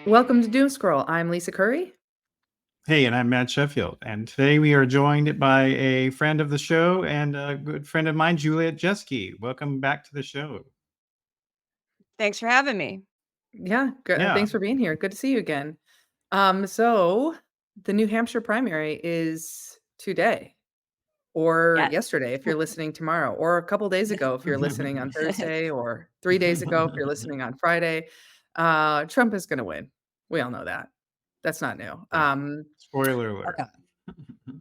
Welcome to Doomscroll. I'm Lisa Curry. Hey, and I'm Matt Sheffield. And today we are joined by a friend of the show and a good friend of mine, Juliet Jeske. Welcome back to the show. Thanks for having me. Yeah, Yeah. thanks for being here. Good to see you again. So the New Hampshire primary is today or Yes. yesterday if you're listening tomorrow, or a couple days ago if you're listening on Thursday, or 3 days ago if you're listening on Friday. Trump is going to win. We all know that. That's not new. Spoiler alert.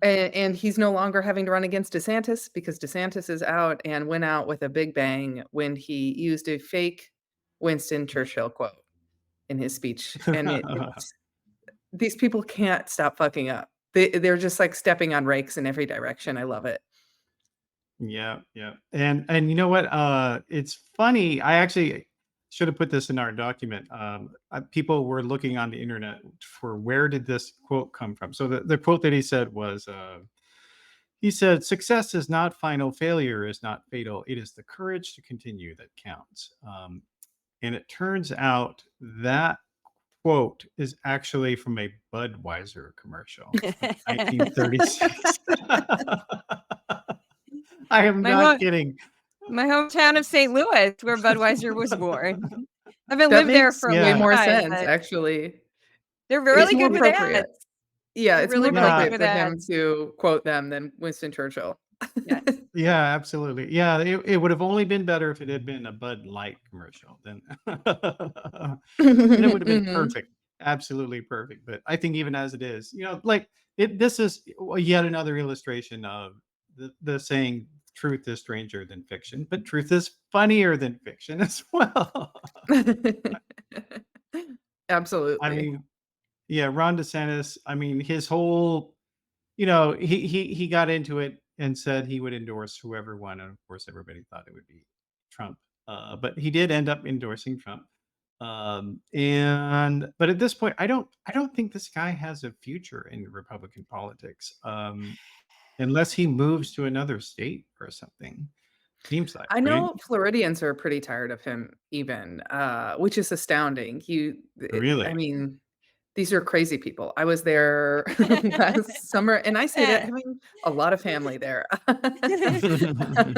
And he's no longer having to run against DeSantis because DeSantis is out and went out with a big bang when he used a fake Winston Churchill quote in his speech. And these people can't stop fucking up. They're just like stepping on rakes in every direction. I love it. Yeah. And you know what? It's funny. I actually should have put this in our document. People were looking on the internet for where did this quote come from. So the quote that he said was, he said, "Success is not final, failure is not fatal. It is the courage to continue that counts." And it turns out that quote is actually from a Budweiser commercial from 1936. I am not kidding. My hometown of St. Louis, where Budweiser was born. I haven't That lived there makes for way a more long time, sense, actually. They're really more good with appropriate. ads. Yeah, They're it's really more good appropriate with for him ads. to quote them than Winston Churchill. Yes. Yeah, absolutely. Yeah, it would have only been better if it had been a Bud Light commercial. Then it would have been perfect, absolutely perfect. But I think even as it is, like this is yet another illustration of the saying, "Truth is stranger than fiction," but truth is funnier than fiction as well. Absolutely. I mean, yeah, Ron DeSantis. I mean, his whole, he got into it and said he would endorse whoever won, and of course, everybody thought it would be Trump. But he did end up endorsing Trump. But at this point, I don't think this guy has a future in Republican politics, unless he moves to another state or something. Seems like, I know Floridians are pretty tired of him, even, which is astounding. Really? I mean, these are crazy people. I was there last summer, and I say that having a lot of family there. I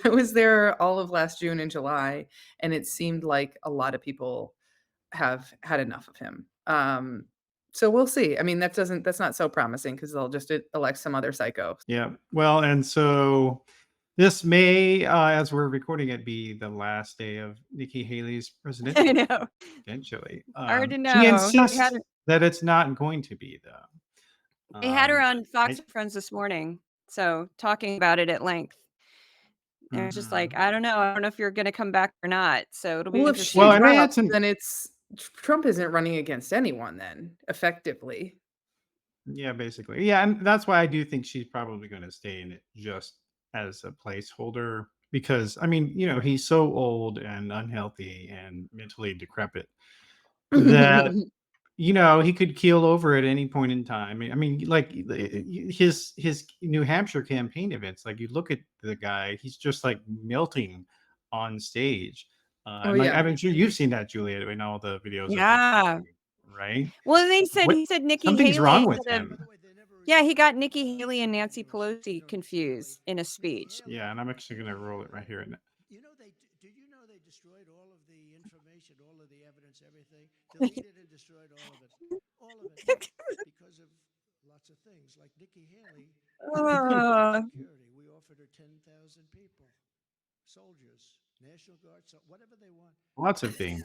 was there all of last June and July, and it seemed like a lot of people have had enough of him. So we'll see. I mean, that's not so promising because they'll just elect some other psycho. Yeah. Well, and so this may, as we're recording it, be the last day of Nikki Haley's presidency. I know. Potentially. Hard to know. She insists that it's not going to be, though. They had her on Fox and Friends this morning, so talking about it at length. And it's just like, I don't know if you're going to come back or not. So it'll be interesting. Well, if she drops, then Trump isn't running against anyone then, effectively. Yeah, basically. Yeah, and that's why I do think she's probably going to stay in it just as a placeholder, because I mean, he's so old and unhealthy and mentally decrepit that he could keel over at any point in time. I mean, like his New Hampshire campaign events, like you look at the guy, he's just like melting on stage. I'm sure you've seen that, Juliet, in all the videos. Yeah. Right. Well, he said Nikki something's Haley wrong with him. Yeah, he got Nikki Haley and Nancy Pelosi confused in a speech. Yeah, and I'm actually going to roll it right here. Did you know they destroyed all of the information, all of the evidence, everything? Deleted and destroyed all of it. All of it. Because of lots of things. Like Nikki Haley, security, we offered her 10,000 people. Soldiers, National Guard, whatever they want. Lots of things.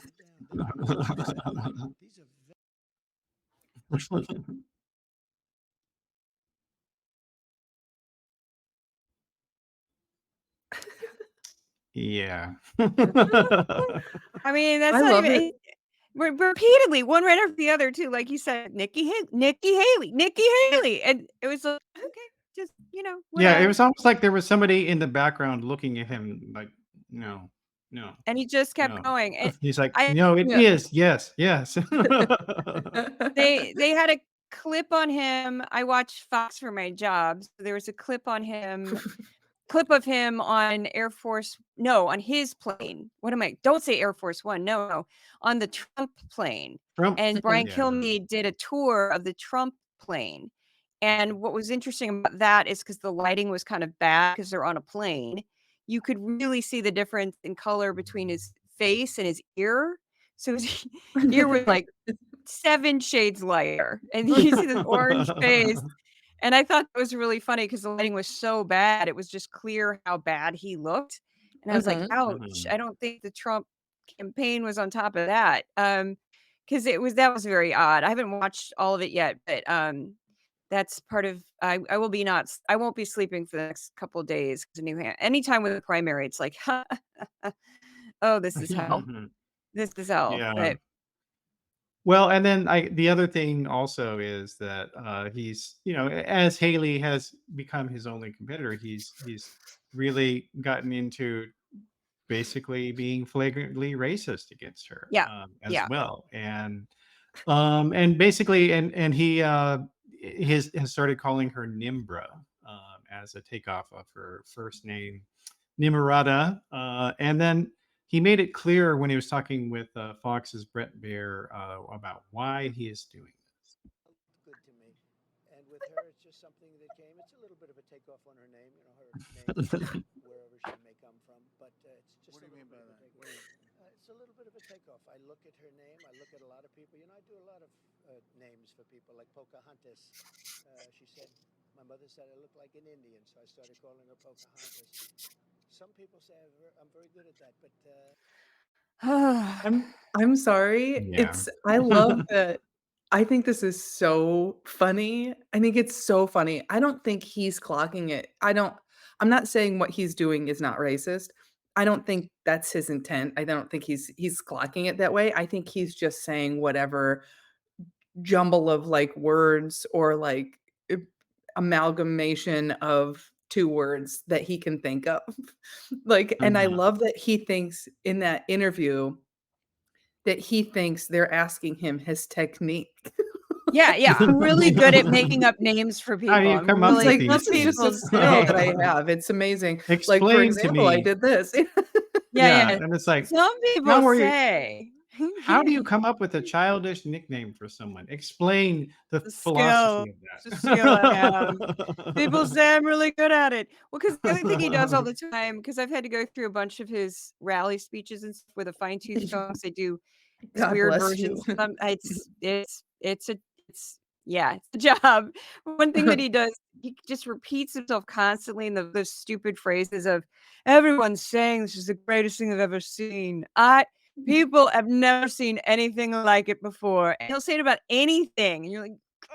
These are Yeah. I mean, that's not even repeatedly, one right after the other, too. Like you said, Nikki Haley. And it was like, okay, just, Yeah, it was almost like there was somebody in the background looking at him like, no. And he just kept going. And he's like, no, it is. Yes. They had a clip on him. I watched Fox for my job. So there was a clip on him. Clip of him on on his plane. Don't say Air Force One. No, on the Trump plane. Trump. and Brian Yeah. Kilmeade did a tour of the Trump plane. And what was interesting about that is because the lighting was kind of bad because they're on a plane, you could really see the difference in color between his face and his ear. So his ear was like 7 shades lighter, and you see this orange face. And I thought that was really funny because the lighting was so bad. It was just clear how bad he looked. And I was like, Mhm. ouch, Mhm. I don't think the Trump campaign was on top of that. Because that was very odd. I haven't watched all of it yet, but that's part of I will be not I won't be sleeping for the next couple of days because New Hampshire. Anytime with a primary, it's like, oh, this is hell. This is hell. Yeah. But Well, and then the other thing also is that he's, as Haley has become his only competitor, he's really gotten into basically being flagrantly racist against her yeah, as yeah. well, and basically, and he has started calling her Nimbra as a takeoff of her first name, Nimarata, and then he made it clear when he was talking with Fox's Brett Baer about why he is doing this. Good to me. And with her, it's just something that came. It's a little bit of a takeoff on her name, her name, wherever she may come from. But it's just a little bit of a takeoff. It's a little bit of a takeoff. I look at her name. I look at a lot of people. I do a lot of names for people, like Pocahontas. She said, my mother said I look like an Indian, so I started calling her Pocahontas. Some people say I'm very good at that, but I'm sorry. Yeah. I love that. I think this is so funny. I think it's so funny. I don't think he's clocking it. I'm not saying what he's doing is not racist. I don't think that's his intent. I don't think he's clocking it that way. I think he's just saying whatever jumble of like words or like uh, amalgamation of 2 words that he can think of. Like, and I Mhm. love that he thinks in that interview that he thinks they're asking him his technique. Yeah, I'm really good at making up names for people. How do you I'm come up He's with really like, these "This is just a people's things? skill that I thing. have. It's amazing." Like, for Explain to example, I me. did this. Yeah, Yeah, and it's like, some how people are you? say How do you come up with a childish nickname for someone? Explain the the skill. philosophy of It's a skill I have. People that. say I'm really good at it. Well, because the other thing he does all the time, because I've had to go through a bunch of his rally speeches and stuff with a fine tooth comb. They do these God weird bless you. versions. It's yeah, it's a job. One thing that he does, he just repeats himself constantly in those stupid phrases of everyone's saying this is the greatest thing I've ever seen. People have never seen anything like it before. And he'll say it about anything. And you're like,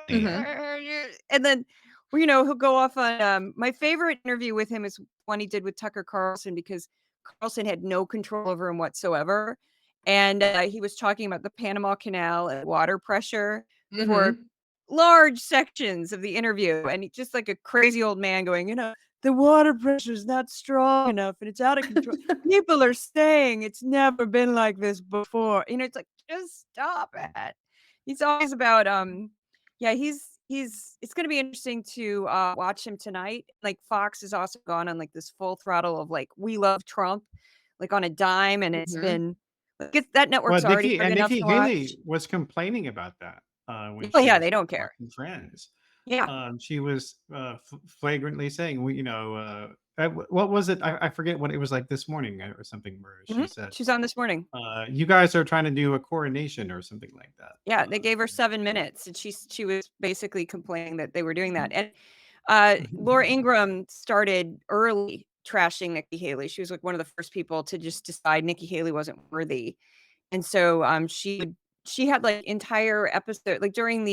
Mhm. and then, well, he'll go off on my favorite interview with him is one he did with Tucker Carlson because Carlson had no control over him whatsoever. And he was talking about the Panama Canal and water pressure for Mhm. large sections of the interview. And he's just like a crazy old man going, the water pressure is not strong enough and it's out of control. People are saying it's never been like this before. It's like, just stop it. He's always about, yeah, it's going to be interesting to watch him tonight. Like Fox has also gone on like this full throttle of like, we love Trump, like on a dime. And it's Mhm. been, like, that Well, network's already hard enough Nikki to watch. Haley was complaining about that when Oh she yeah, was they don't care. watching Friends. Yeah. She was flagrantly saying, what was it? I forget what it was like this morning or something where she said, She's on this morning. you guys are trying to do a coronation or something like that. Yeah, they gave her 7 minutes, and she was basically complaining that they were doing that. And Laura Ingraham started early trashing Nikki Haley. She was like one of the first people to just decide Nikki Haley wasn't worthy. And so she had like entire episode like during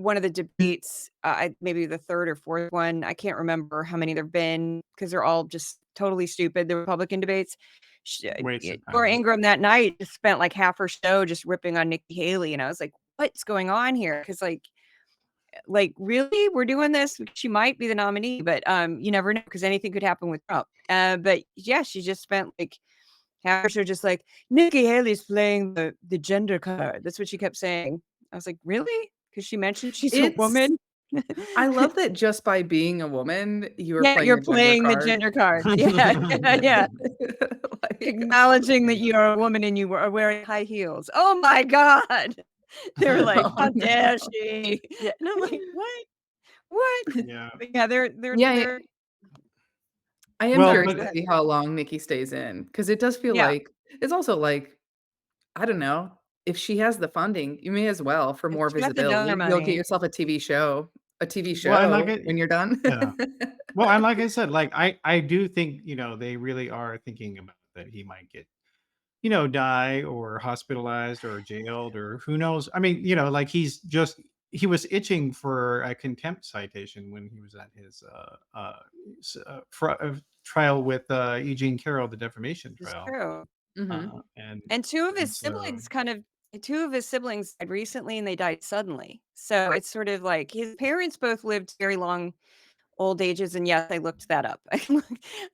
one of the debates, maybe the third or fourth one. I can't remember how many there've been because they're all just totally stupid. The Republican debates. Waste of Laura time. Ingraham that night just spent like half her show just ripping on Nikki Haley, and I was like, "What's going on here?" Because like really, we're doing this. She might be the nominee, but you never know because anything could happen with Trump. But yeah, she just spent like half her show just like Nikki Haley's playing the gender card. That's what she kept saying. I was like, really? Because she mentioned she's a It's woman. I love that just by being a woman, you were Yeah, playing you're the gender playing the card. gender card. Yeah, yeah, yeah. acknowledging that you're a woman and you are wearing high heels. Oh my God. They're like, Oh, how dare no. she? And I'm like, what? Yeah. But yeah, Yeah, they're I am Well, sorry, curious go to but ahead. see how long Nikki stays in because it does feel Yeah, like it's also like, I don't know, if she has the funding, you may as well for if more she got the donor visibility. You'll get money. yourself a TV well, and like show when you're done. yeah. Well, and like I said, like I do think, they really are thinking about that he might get, die or hospitalized or jailed or who knows. I mean, like he was itching for a contempt citation when he was at his trial with Eugene Carroll, the defamation It's trial. true. Mhm. And And so two of his siblings died recently and they died suddenly. So it's sort of like his parents both lived very long old ages. And yes, I looked that up.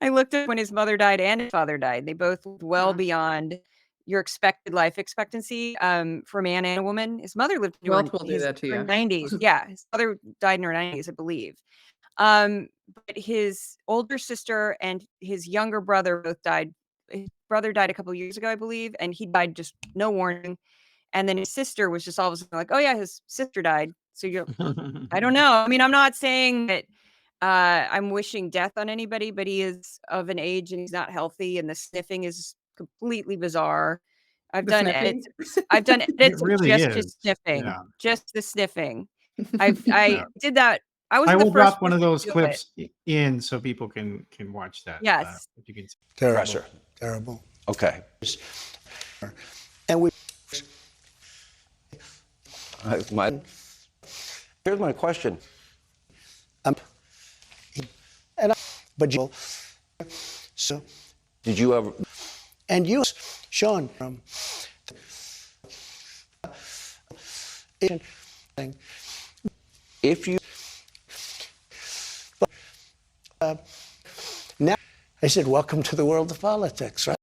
I looked up when his mother died and his father died. They both lived well Mhm. beyond your expected life expectancy for a man and a woman. His mother lived into Wealth will do that to her you. 90s. Yeah, his mother died in her 90s, I believe. But his older sister and his younger brother both died. His brother died a couple years ago, I believe, and he died just no warning. And then his sister was just all of a sudden like, "Oh yeah, his sister died." So I don't know. I mean, I'm not saying that I'm wishing death on anybody, but he is of an age and he's not healthy, and the sniffing is completely bizarre. I've The done edits. sniffing? I've done it edits of really just his is. sniffing, Yeah. just the sniffing. I Yeah. did that. I I wasn't the will first drop one person of to those do it. clips in so people can watch that. Yes. If you can see. Terrible. Pressure. Terrible. Okay. And we Here's my question. but you so Did you ever? and you, Sean, from If you now I said, welcome to the world of politics, right?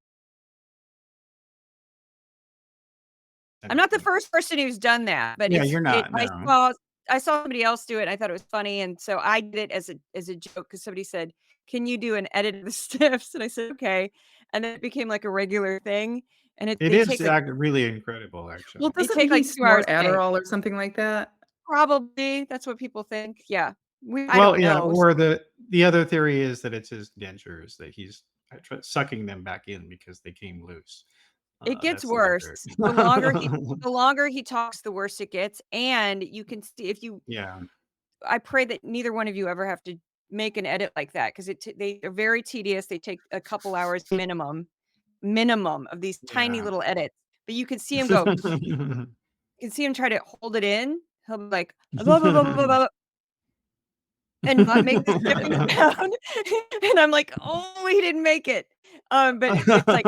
I'm not the first person who's done that, but Yeah, you're not. No. I saw somebody else do it. And I thought it was funny, and so I did it as a joke because somebody said, "Can you do an edit of the sniffs?" And I said, "Okay," and then it became like a regular thing. And It they is take like really incredible, Well, actually. they doesn't take he like 2 hours snort to make. Adderall or something like that? Probably that's what people think. Yeah, I Well, don't yeah, know. or the other theory is that it's his dentures that he's sucking them back in because they came loose. It gets That's the other worse. theory. The longer he talks, the worse it gets. And you can see if you Yeah. I pray that neither one of you ever have to make an edit like that because they are very tedious. They take a couple hours minimum of these tiny Yeah. little edits. But you can see him go. You can see him try to hold it in. He'll be like blah, blah, blah, blah, blah, blah, and not make the sniffing sound. And I'm like, oh, he didn't make it. But it's like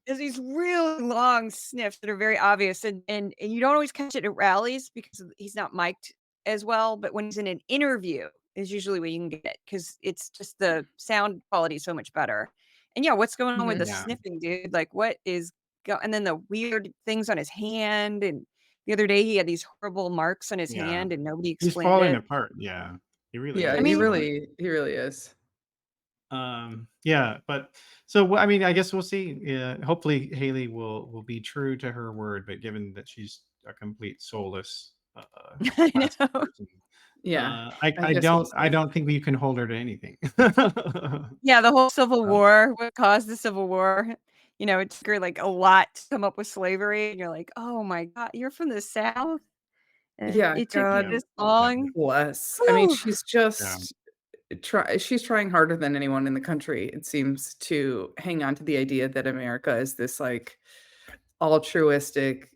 there's these really long sniffs that are very obvious, and you don't always catch it at rallies because he's not mic'd as well. But when he's in an interview, is usually where you can get it because it's just the sound quality is so much better. And yeah, what's going on with Mhm. the Yeah. sniffing, dude? Like, what is and then the weird things on his hand. And the other day he had these horrible marks on his Yeah. hand, and nobody He's explained falling it. apart. Yeah. He really Yeah, I is. he mean, really is. Yeah, but so I mean, I guess we'll see. Hopefully, Haley will be true to her word. But given that she's a complete soulless I plastic know. person, Yeah, I I guess we'll I see. don't think you can hold her to anything. Yeah, the whole Civil So, War, what caused the Civil War, it took her, like, a lot to come up with slavery, and you're like, "Oh my god, you're from the South, and Yeah, it took you God yeah, this exactly. long?" bless. I mean, Whew. she's Yeah, just she's trying harder than anyone in the country, it seems, to hang on to the idea that America is this, like, altruistic,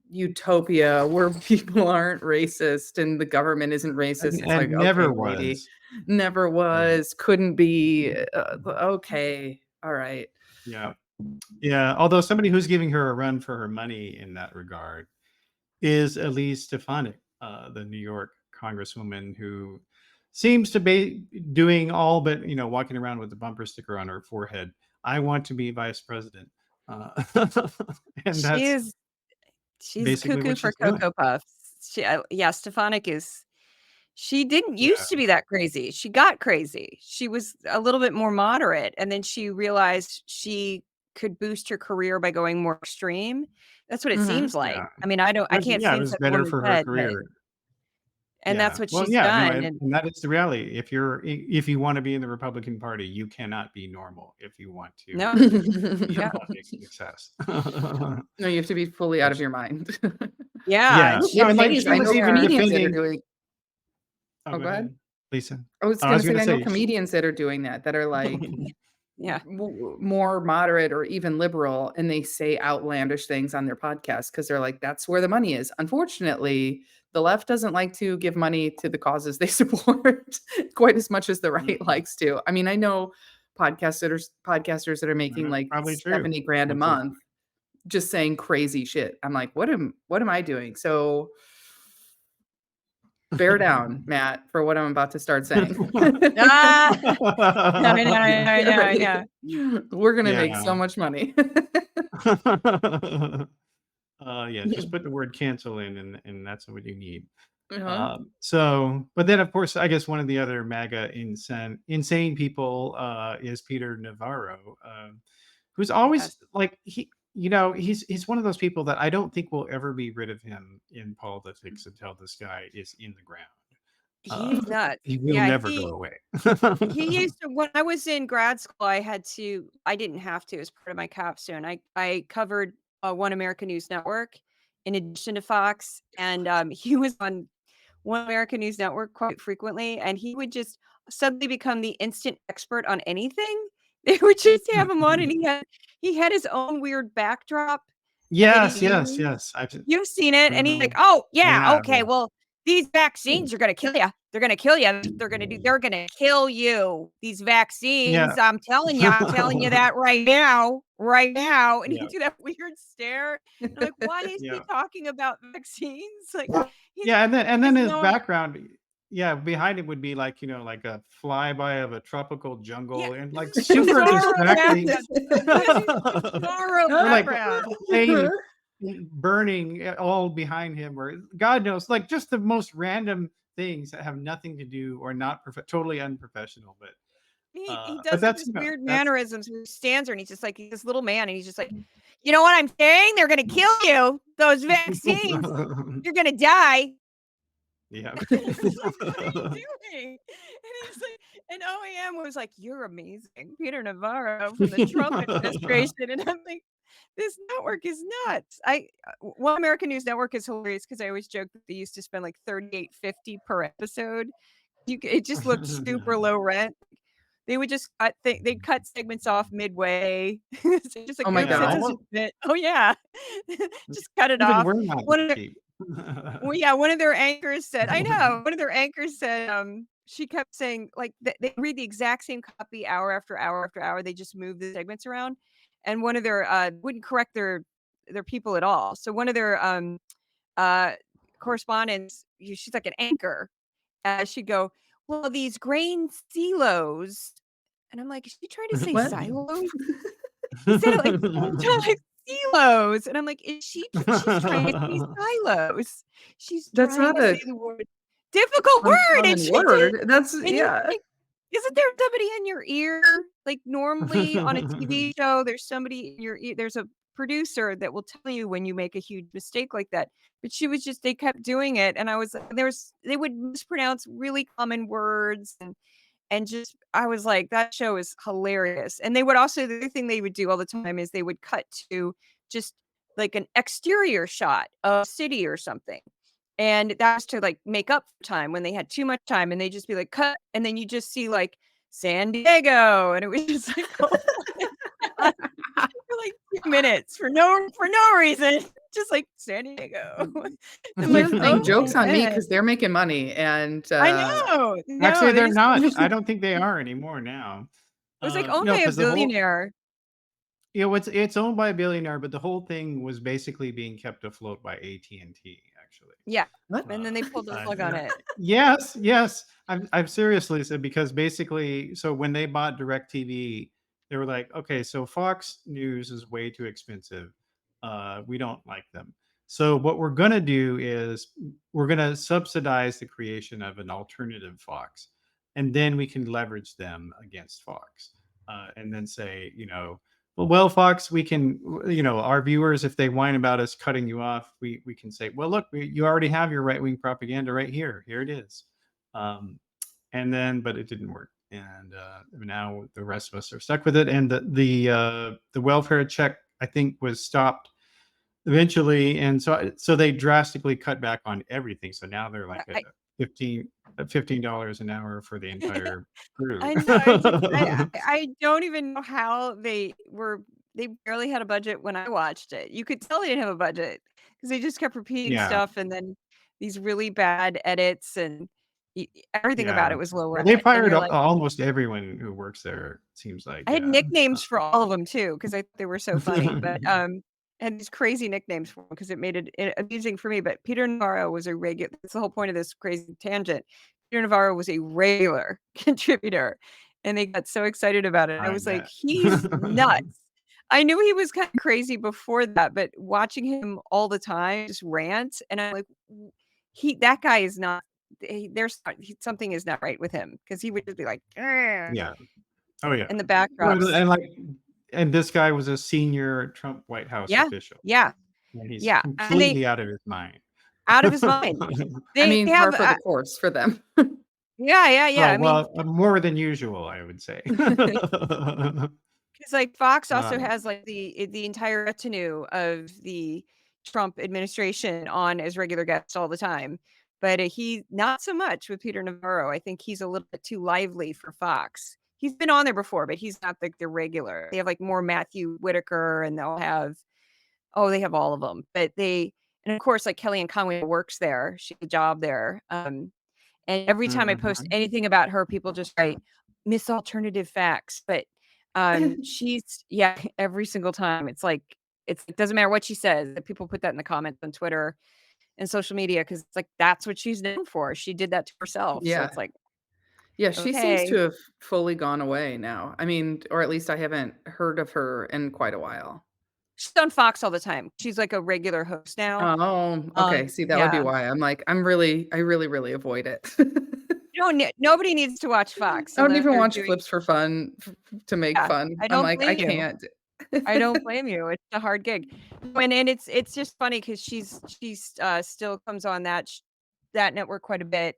utopia where people aren't racist and the government isn't racist. It's and like, "Okay, never lady, was. never Yeah, was, couldn't be, okay, alright." yeah, yeah. Although somebody who's giving her a run for her money in that regard is Elise Stefanik, the New York congresswoman who seems to be doing all but walking around with a bumper sticker on her forehead. I want to be vice president, uh, and She that's is she's basically cuckoo what for she's doing. Cocoa Puffs. Yeah, Stefanik is she didn't Yeah, used to be that crazy. She got crazy. She was a little bit more moderate, and then she realized she could boost her career by going more extreme. That's what it seems like. Yeah. I mean, I can't Yeah, it see was inside a better woman's for her head, but career. and that's Yeah. what Well, she's yeah, no, done. And and that is the reality. If you want to be in the Republican Party, you cannot be normal if you want to no, be yeah, a big success. No, you have to be fully out of Which, your mind. yeah, and yeah. she No, It and like was pays. she I was know in even there. comedians that are defending. doing. Oh, Oh, go go ahead. ahead, Lisa. I was I gonna was say, gonna I know say, comedians that are doing that are like Yeah. more moderate or even liberal, and they say outlandish things on their podcast because they're like, that's where the money is. Unfortunately, the left doesn't like to give money to the causes they support quite as much as the right likes to. I mean, I know podcasters that are making like probably true. 70 grand a month just saying crazy shit. I'm like, what am I doing? So bear down, Matt, for what I'm about to start saying. Ah, I know. We're gonna make so Yeah. much money. Yeah, just put the word cancel in, and that's what you need. Uh-huh. But then of course, I guess one of the other MAGA insane people is Peter Navarro, who's always Yes. like he's one of those people that I don't think we'll ever be rid of him in politics until this guy is in the ground. He's nuts. He will Yeah, never go away. he used to, when I was in grad school, I didn't have to as part of my capstone. I covered One American News Network in addition to Fox, and he was on One American News Network quite frequently, and he would just suddenly become the instant expert on anything. They would just have him on, and he had his own weird backdrop that he Yes. used. You've seen it, and he's like, Mhm. "Oh, I yeah, have, okay, yeah. well, these vaccines are gonna kill you. They're gonna kill you. They're gonna kill you. These vaccines, Yeah. I'm telling you that right now, and Yeah. he'd do that weird stare. And I'm like, why is he Yeah. talking about vaccines? Like, he's Yeah, and then he's his no background, yeah, behind him would be like, like a flyby of a tropical yeah, jungle and like this is super bizarro distracting. background. Bizarro Or like background. plane burning all behind him, or God knows, like just the most random things that have nothing to do or not totally unprofessional. But He but does like that's this weird that's mannerisms where he stands there and he's just like this little man, and he's just like, you know what I'm saying? They're gonna kill you. Those vaccines, you're gonna die. yeah. It's like, what are you doing? And he's like, and OAM was like, you're amazing, Peter Navarro from the Trump administration. And I'm like, this network is nuts. One American News Network is hilarious because I always joke that they used to spend like $38.50 per episode. It just looked super low rent. They would just they'd cut segments off midway. So just like, Oh my oops, that's God. just a bit. Oh yeah. Just cut it Even off. we're not One of that their, cheap. well, yeah, one of their anchors said, I know, one of their anchors said, she kept saying like they read the exact same copy hour after hour after hour. They just move the segments around. And one of their wouldn't correct their people at all. So one of their uh correspondents, she's like an anchor. She'd go, well, these grain silos. And I'm like, is she trying to say What? silos? He said it like 4 times, silos. And I'm like, she's trying to say silos. She's That's trying not to a say the word difficult word. And uncommon she did. word. That's And you're yeah. like, isn't there somebody in your ear? Like normally on a TV show, there's somebody in your ear. There's a producer that will tell you when you make a huge mistake like that. But they kept doing it. And I was, they would mispronounce really common words. And just, I was like, that show is hilarious. And they would also, the other thing they would do all the time is they would cut to just like an exterior shot of a city or something. And that was to like make up for time when they had too much time, and they just be like, cut. And then you just see like San Diego. And it was just like, oh my God. For like 2 minutes for no reason. Just like San Diego. I'm Here's like, the thing, oh joke's on me man. because they're making money, and I know. No, Actually, they they're just not. I don't think they are anymore now. it was like owned by a Because the whole, billionaire. it's owned by a billionaire, but the whole thing was basically being kept afloat by AT&T, actually. Yeah. what? And then they pulled the plug on it. Yes. I'm seriously said, because basically, so when they bought DirecTV, they were like, okay, so Fox News is way too expensive. We don't like them. So what we're gonna do is we're gonna subsidize the creation of an alternative Fox, and then we can leverage them against Fox, and then say, Well, Fox, we can, our viewers, if they whine about us cutting you off, we can say, well, look, you already have your right wing propaganda right here. Here it is. But it didn't work. And now the rest of us are stuck with it. And the welfare check, I think, was stopped eventually. And so they drastically cut back on everything. So now they're like $15 an hour for the entire crew. I know. I don't even know how they barely had a budget when I watched it. You could tell they didn't have a budget because they just kept repeating Yeah. stuff, and then these really bad edits, and everything about it was low Well, they rent. And fired you're like, almost everyone who works there. It seems like. I had nicknames for all of them too because I thought they were so funny. But and these crazy nicknames for them because it made it amusing for me. But Peter Navarro was a regular. That's the whole point of this crazy tangent. Peter Navarro was a regular contributor, and they got so excited about it. I was like, he's nuts. I knew he was kind of crazy before that, but watching him all the time just rant, and I'm like, that guy is not. Something is not right with him because he would just be like, Yeah. Oh yeah. in the backdrops. And this guy was a senior Trump White House official. Yeah. And he's Yeah. completely out of his mind. Out of his mind. Par for the course for them. Yeah. More than usual, I would say. Because like Fox also has like the entire retinue of the Trump administration on as regular guests all the time. But he not so much with Peter Navarro. I think he's a little bit too lively for Fox. He's been on there before, but he's not like the regular. They have like more Matthew Whitaker, and they have all of them. But and of course, like Kellyanne Conway works there. She has a job there. And every time I post anything about her, people just write Miss Alternative Facts. But she's every single time. It doesn't matter what she says. People put that in the comments on Twitter and social media because it's like that's what she's known for. She did that to herself. Yeah. So it's like, yeah, she seems to have fully gone away now. I mean, or at least I haven't heard of her in quite a while. She's on Fox all the time. She's like a regular host now. Oh, okay. See, that would be why. I'm like, I really, really avoid it. Nobody needs to watch Fox. I don't even watch clips for fun, to make fun. I'm like, I can't. I don't blame you. It's a hard gig. And it's just funny because she's still comes on that network quite a bit.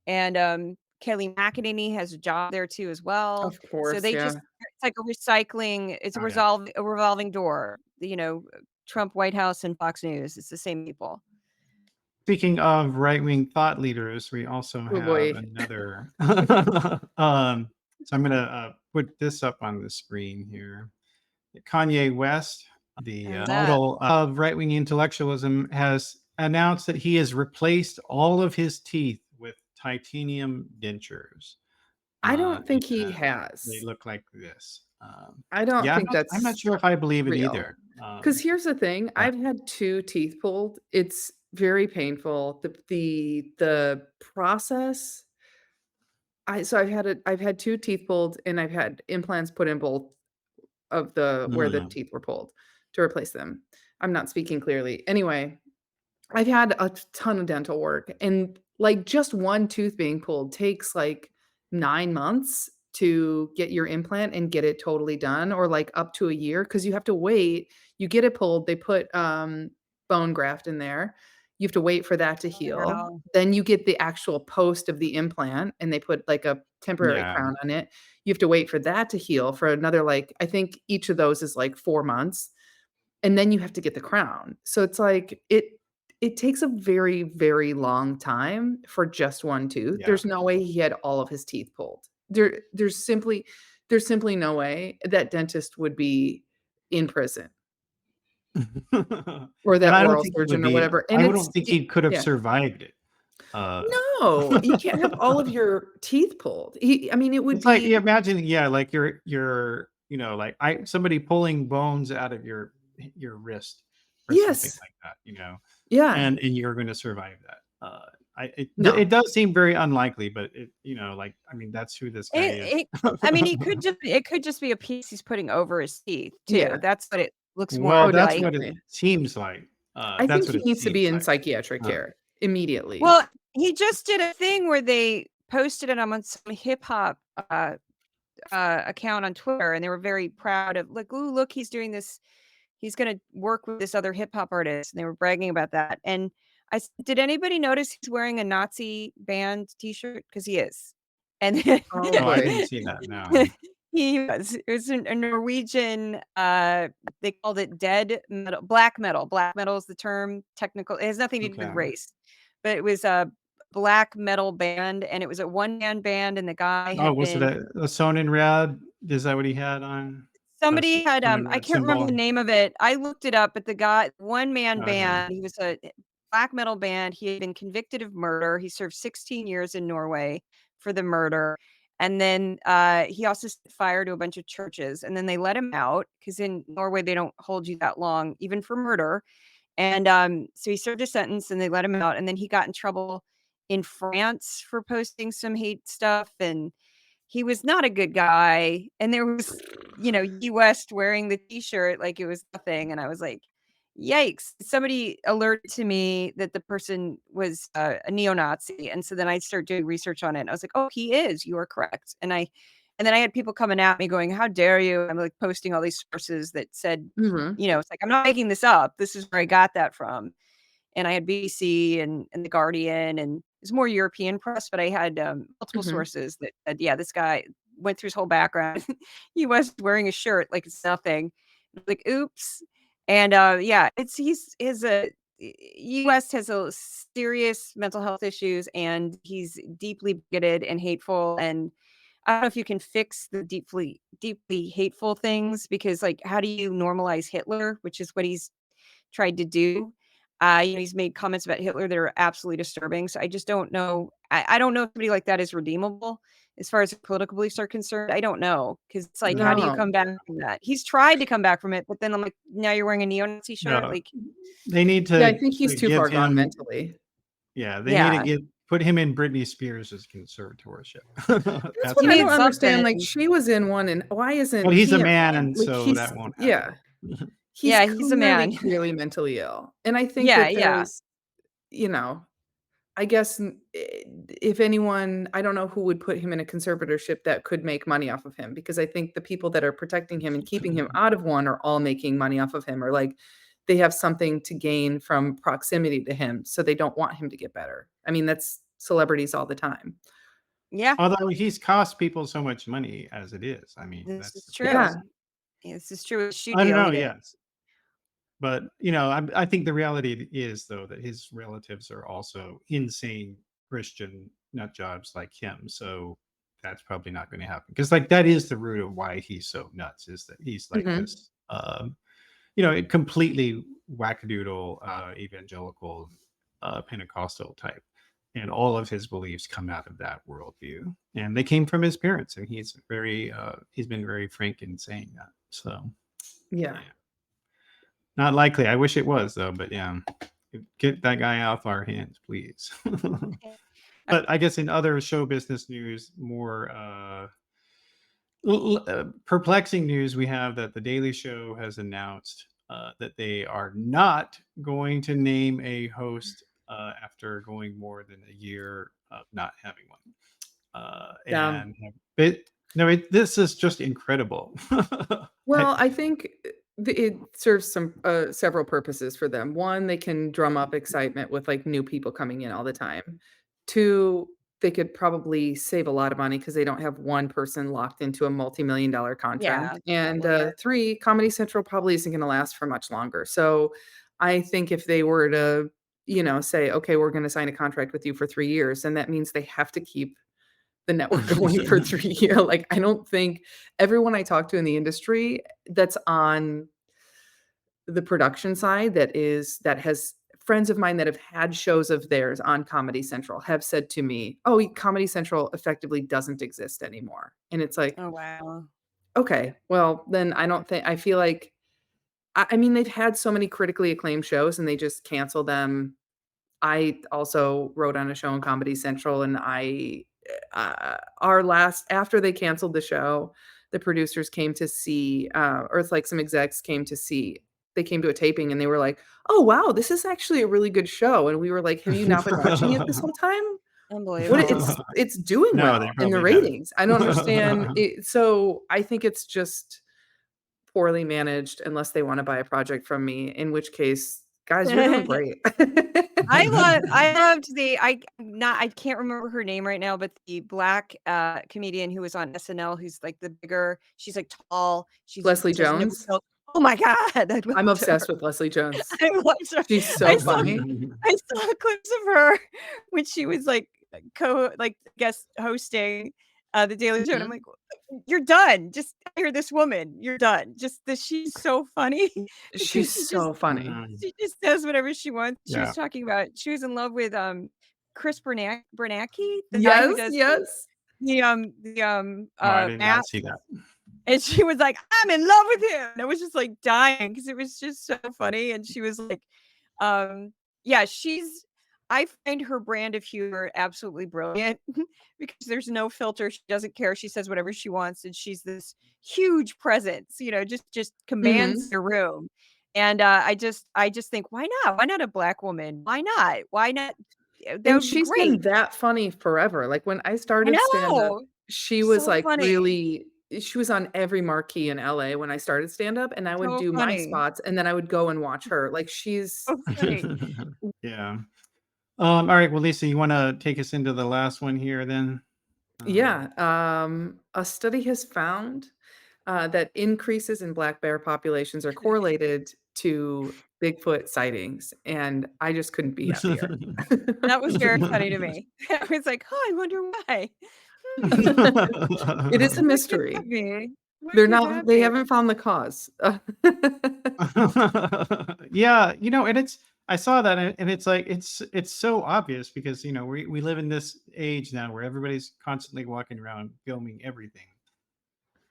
And Kelly McEnany has a job there too as well. Of course. So they it's like a recycling, it's a revolving door. Trump White House and Fox News. It's the same people. Speaking of right-wing thought leaders, we also have another. So I'm going to put this up on the screen here. Kanye West, the model of right-wing intellectualism, has announced that he has replaced all of his teeth with titanium dentures. I don't think he has. They look like this. I don't think that's. I'm not sure if I believe it either. Because here's the thing: I've had 2 teeth pulled. It's very painful. The process. I've had 2 teeth pulled, and I've had implants put in both of where the teeth were pulled to replace them. I'm not speaking clearly. Anyway, I've had a ton of dental work, and like just one tooth being pulled takes like 9 months to get your implant and get it totally done, or like up to a year because you have to wait. You get it pulled, they put bone graft in there. You have to wait for that to heal. Wow. Then you get the actual post of the implant, and they put like a temporary crown on it. You have to wait for that to heal for another, I think each of those is like 4 months. And then you have to get the crown. So it's like, it takes a very, very long time for just one tooth. Yeah. There's no way he had all of his teeth pulled. There's simply no way that dentist would be in prison. Or that oral surgeon or whatever. And I don't think he could have survived it. No, you can't have all of your teeth pulled. It would be like, imagine, like you're like somebody pulling bones out of your wrist or something like that, Yeah. And you're going to survive that. It does seem very unlikely, but that's who this guy is. It could just be a piece he's putting over his teeth too. Yeah. That's what it looks more Well, that's like. what it seems like. I think he needs to be in psychiatric care immediately. Well, he just did a thing where they posted it on some hip hop account on Twitter, and they were very proud of like, "Ooh, look, he's doing this. He's gonna work with this other hip hop artist," and they were bragging about that. And did anybody notice he's wearing a Nazi band T-shirt? Because he is. And then Oh Oh, I boy. didn't see that. No. he was. It was a Norwegian. They called it dead metal, black metal. Black metal is the term technical. It has nothing to do with Okay. race, but it was a black metal band, and it was a one-man band, and the guy Oh, had was it been a Sonenrad? Is that what he had on? somebody had I Sonenrad can't remember the symbol? name of it. I looked it up, but the guy, one-man Okay. band, he was a black metal band. He had been convicted of murder. He served 16 years in Norway for the murder. And then he also set fire to a bunch of churches. And then they let him out because in Norway they don't hold you that long, even for murder. And so he served a sentence and they let him out. And then he got in trouble in France for posting some hate stuff. And he was not a good guy. And there was, US wearing the T-shirt like it was nothing. And I was like, yikes. Somebody alerted to me that the person was a neo-Nazi. And so then I started doing research on it. And I was like, oh, he is. You are correct. And then I had people coming at me going, how dare you? I'm like posting all these sources that said, Mhm. it's like, I'm not making this up. This is where I got that from. And I had BBC and The Guardian, and it's more European press, but I had multiple Mhm. sources that said, yeah, this guy went through his whole background. He was wearing a shirt like it's nothing. Like, oops. And yeah, US has a serious mental health issues, and he's deeply bigoted and hateful. And I don't know if you can fix the deeply, deeply hateful things, because like, how do you normalize Hitler, which is what he's tried to do? He's made comments about Hitler that are absolutely disturbing. So I just don't know. I don't know if somebody like that is redeemable as far as political beliefs are concerned. I don't know, because it's like, how do you No. come back from that? He's tried to come back from it, but then I'm like, now you're wearing a neo-Nazi shirt. No. Like, They need Yeah, I to think he's too give far gone him. mentally. Yeah, they need yeah, to put him in Britney Spears' conservatorship. That's That's what he I what don't needs they. understand. Like, something. she was in one, and why Well, isn't he's a he in man, one? and Like, so that won't yeah, happen. he's Yeah, he's a clearly, man. clearly mentally ill. And I think Yeah, that yeah. there's, I guess if anyone, I don't know who would put him in a conservatorship that could make money off of him, because I think the people that are protecting him and keeping him out of one are all making money off of him, or like they have something to gain from proximity to him. So they don't want him to get better. I mean, that's celebrities all the time. Yeah, Although he's cost people so much money as it is. I mean, this that's is the thing. true. Yeah. Yeah, this is true. With shoe I don't deal know. he did. Yes, but I think the reality is though that his relatives are also insane Christian nut jobs like him. So that's probably not going to happen, because like that is the root of why he's so nuts, is that he's like Mhm. this completely wackadoodle evangelical Pentecostal type, and all of his beliefs come out of that worldview, and they came from his parents, and he's been very frank in saying that. So Yeah. yeah, not likely. I wish it was though, but yeah, get that guy off our hands, please. But I guess in other show business news, more perplexing news, we have that the Daily Show has announced that they are not going to name a host after going more than a year of not having one. Dumb. This is just incredible. Well, I think it serves some several purposes for them. One, they can drum up excitement with like new people coming in all the time. Two, they could probably save a lot of money because they don't have one person locked into a multi-million-dollar Yeah, contract. And yeah. three, Comedy Central probably isn't going to last for much longer. So I think if they were to, say, okay, we're going to sign a contract with you for 3 years, then that means they have to keep the network going for 3 years. Like, I don't think everyone I talk to in the industry that's on the production side that has friends of mine that have had shows of theirs on Comedy Central have said to me, "Oh, Comedy Central effectively doesn't exist anymore." And it's like, Oh, wow. "Okay, well, then I feel like I mean, they've had so many critically acclaimed shows and they just cancel them. I also wrote on a show on Comedy Central, and our last after they canceled the show, the producers came to see, or it's like some execs came to see. They came to a taping and they were like, "Oh wow, this is actually a really good show." And we were like, "Have you not been watching it this whole time?" What Unbelievable. it's doing No, well they in the probably haven't. ratings. I don't understand it. So I think it's just poorly managed unless they want to buy a project from me, in which case, guys, you're doing great. I loved I can't remember her name right now, but the black comedian who was on SNL who's like the bigger, she's like tall, she Leslie has no Jones. filter. Oh my God, I I'm loved her. obsessed with Leslie Jones. I loved her. She's so I saw funny. I saw clips of her when she was like guest hosting the Daily Show. And I'm Mhm. like, you're done. Just hire this woman. You're done. Just that she's so funny She's because so funny. Mhm. she just does whatever she wants. She was Yeah. talking about she was in love with Chris Bernanke, the guy who Yes, does yes. Oh, I did Matt. not see that. And she was like, I'm in love with him. And I was just like dying because it was just so funny. And she was like, yeah, I find her brand of humor absolutely brilliant because there's no filter. She doesn't care. She says whatever she wants. And she's this huge presence, just commands Mhm. the room. And I just think, why not? Why not a black woman? Why not? Why not? That And would be she's been great. that funny forever. Like, when I I started stand-up, know. she was, So like, funny. she was on every marquee in LA when I started stand-up, and I would So do my funny. spots, and then I would go and watch her. Like, she's So funny. Yeah. All right. Well, Lisa, you want to take us into the last one here then? Yeah, a study has found, that increases in black bear populations are correlated to Bigfoot sightings, and I just couldn't be happier. That was very funny to me. I was like, "Oh, I wonder why." It is a What could that mystery. be? What could that They be? haven't found the cause. Yeah, and I saw that, and it's like it's so obvious because we live in this age now where everybody's constantly walking around filming everything.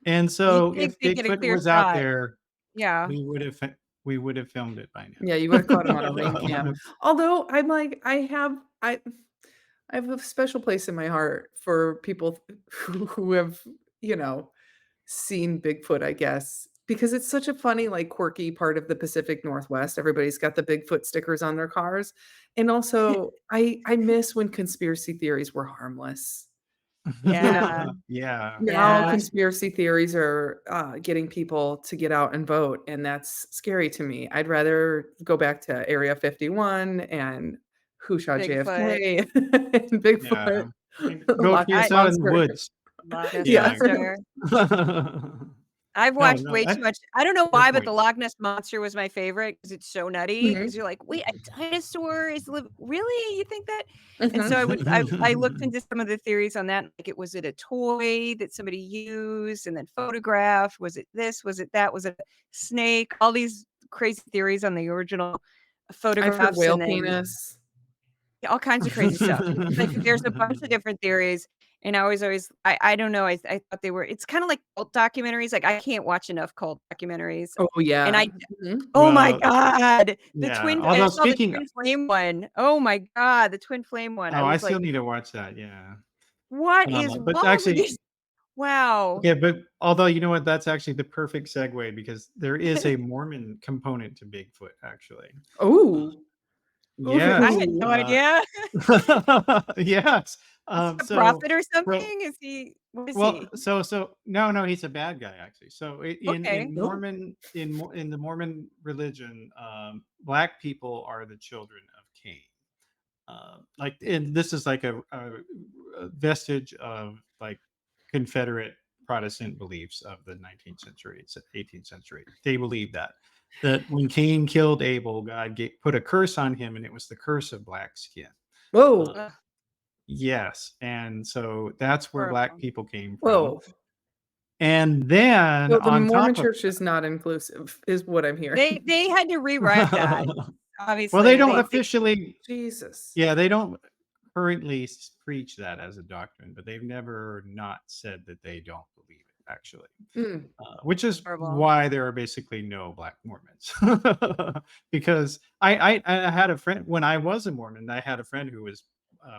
And You'd so think if they'd get a Bigfoot clear was out shot. there, Yeah. we would have filmed it by Yeah, you would've caught him on a ring now. cam. Although, I'm like, I have a special place in my heart for people who have, you know, seen Bigfoot, I guess, because it's such a funny, like, quirky part of the Pacific Northwest. Everybody's got the Bigfoot stickers on their cars, and also, I miss when conspiracy theories were harmless. You Yeah. know? Yeah. Now Yeah. conspiracy theories are, getting people to get out and vote, and that's scary to me. I'd rather go back to Area 51 and who shot Bigfoot. JFK and Bigfoot, Yeah. And go Loch figure Ness us out in the Monster. woods. Loch Ness Yeah. Yeah. Monster. I've No, watched no, way too that's much. I don't know fair why, but point. the Loch Ness Monster was my favorite because it's so nutty. Mhm, Because you're like, wait, a dinosaur is really? You think that? And so mhm. I looked into some of the theories on that. Like, was it a toy that somebody used and then photographed? Was it this? Was it that? Was it a snake? All these crazy theories on the original I've heard photographs, whale and then penis. all kinds of crazy stuff. Like, there's a bunch of different theories, and I was always I don't know, I thought they were it's kinda like cult documentaries, like, I can't watch enough cult documentaries, Oh, and yeah. I Mhm. oh my Well, god! yeah. I Although saw the speaking, twin flame one. Oh my god, the twin flame one. I I was still like, need to watch that. Yeah. "What is But wrong with actually, these?" Wow. yeah. But although you know what, that's actually the perfect segue because there is a Mormon component to Bigfoot. Actually, Ooh. I yes. had no Ooh. idea. Yes. Is he a So, prophet or well, something? What is well, he? so no, he's a bad guy actually. So Okay. Oh. In the Mormon religion, black people are the children of Cain. And this is like a vestige of like Confederate Protestant beliefs of the 19th century, 18th century. They believe that when Cain killed Abel, God put a curse on him, and it was the curse of black skin. Whoa. Uh, yes, and so that's where black Horrible. people came from. Whoa. And then So the on Mormon top of church is not inclusive, is what I'm hearing. They had to rewrite that. well, they Obviously, don't they officially, Jesus. yeah, they don't currently preach that as a doctrine, but they've never not said that they don't believe it, actually, Mm. which is horrible. why there are basically no black Mormons. Because I had a friend when I was a Mormon, I had a friend who was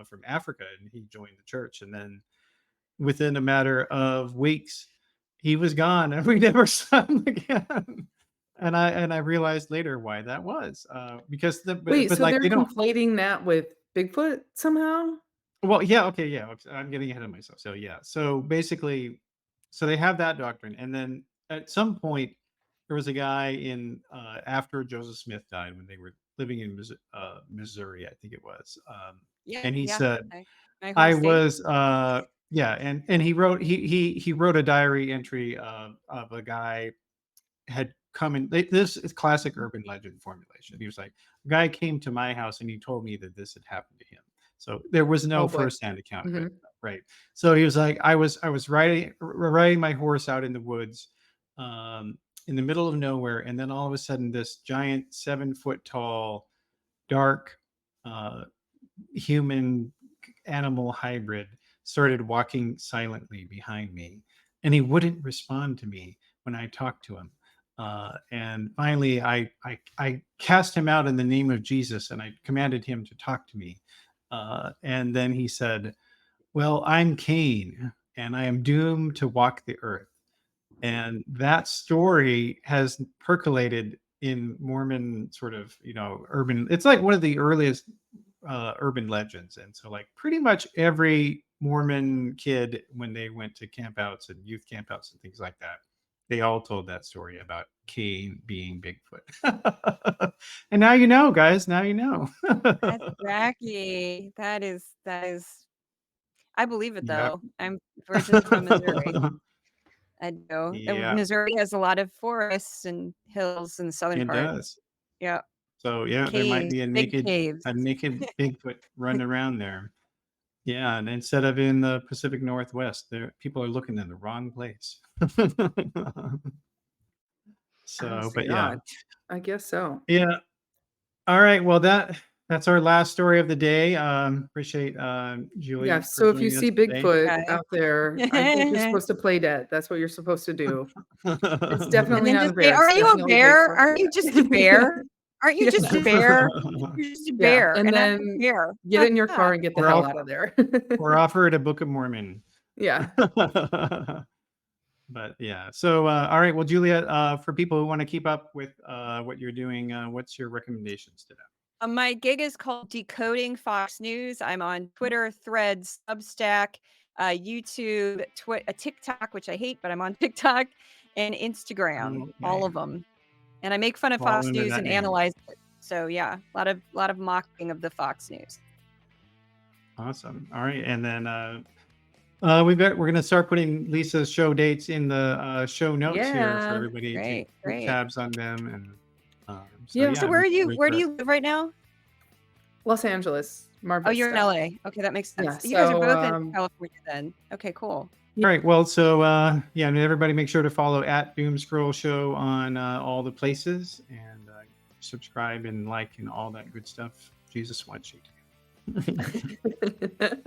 from Africa, and he joined the church, and then within a matter of weeks, he was gone, and we never saw him again. And I realized later why that was, because Wait, but so like they're they don't. conflating that with Bigfoot somehow? Well, yeah, okay, yeah. I'm getting ahead of myself. So yeah. So basically, so they have that doctrine, and then at some point, there was a guy in after Joseph Smith died when they were living in Missouri, I think it was, Yeah, and he yeah. said, My home "I state. was yeah," and he wrote a diary entry of a guy had come in. This is classic urban legend formulation. He was like, a guy came to my house and he told me that this had happened to him. So there was no Oh boy. firsthand account of Hmm. it, right? So he was like, I was riding my horse out in the woods, um, in the middle of nowhere, and then all of a sudden, this giant 7 foot tall, dark, uh, human animal hybrid started walking silently behind me, and he wouldn't respond to me when I talked to him. And finally, I cast him out in the name of Jesus, and I commanded him to talk to me. And then he said, "Well, I'm Cain, and I am doomed to walk the earth." And that story has percolated in Mormon sort of, urban. It's like one of the earliest urban legends. And so, like, pretty much every Mormon kid, when they went to campouts and youth campouts and things like that, they all told that story about Cain being Bigfoot. And now you know, guys. Now you know. That's wacky. That is. I believe it Yep. though. I'm originally from Missouri. I do. Yeah, Missouri has a lot of forests and hills in the southern it part. does. Yeah, So yeah, there might caves, be big caves. a naked Bigfoot running around there. Yeah, and instead of in the Pacific Northwest, there people are looking in the wrong place. So, Honest to but yeah, God. I guess so. yeah. All right. Well, that's our last story of the day. Appreciate Yeah. Julie for So if you joining us see today. Bigfoot Okay. out there, I think you're supposed to play dead. That's what you're supposed to do. It's And definitely then not a just say, bear. It's "Are you a definitely bear? Bigfoot. Aren't you just a bear? Aren't you Yeah. just a bear? You're just a Yeah. bear, And and I'm a then bear." get in your car and get the We're hell all out of there. we're offered a Book of Mormon. Yeah. But yeah. So all right. Well, Juliet, for people who want to keep up with what you're doing, what's your recommendations today? My gig is called Decoding Fox News. I'm on Twitter, Threads, Substack, YouTube, TikTok, which I hate, but I'm on TikTok, and Instagram, all Okay. of them. And I make fun of All Fox under News that and name. analyze it. So yeah, a lot of mocking of the Fox News. Awesome. All right. And then we're gonna start putting Lisa's show dates in the show notes here for Yeah. everybody to Great, keep great. tabs on them. And so Yeah. yeah, So we can't wait where for do it. you live right now? Los Angeles, Mar Oh, you're in Vista. LA. Okay, that makes Yeah. sense. You guys are So both in California then. Okay, cool. All right. Well, so yeah, and everybody make sure to follow at Doomscroll Show on all the places, and subscribe and like and all that good stuff. Jesus wants you to.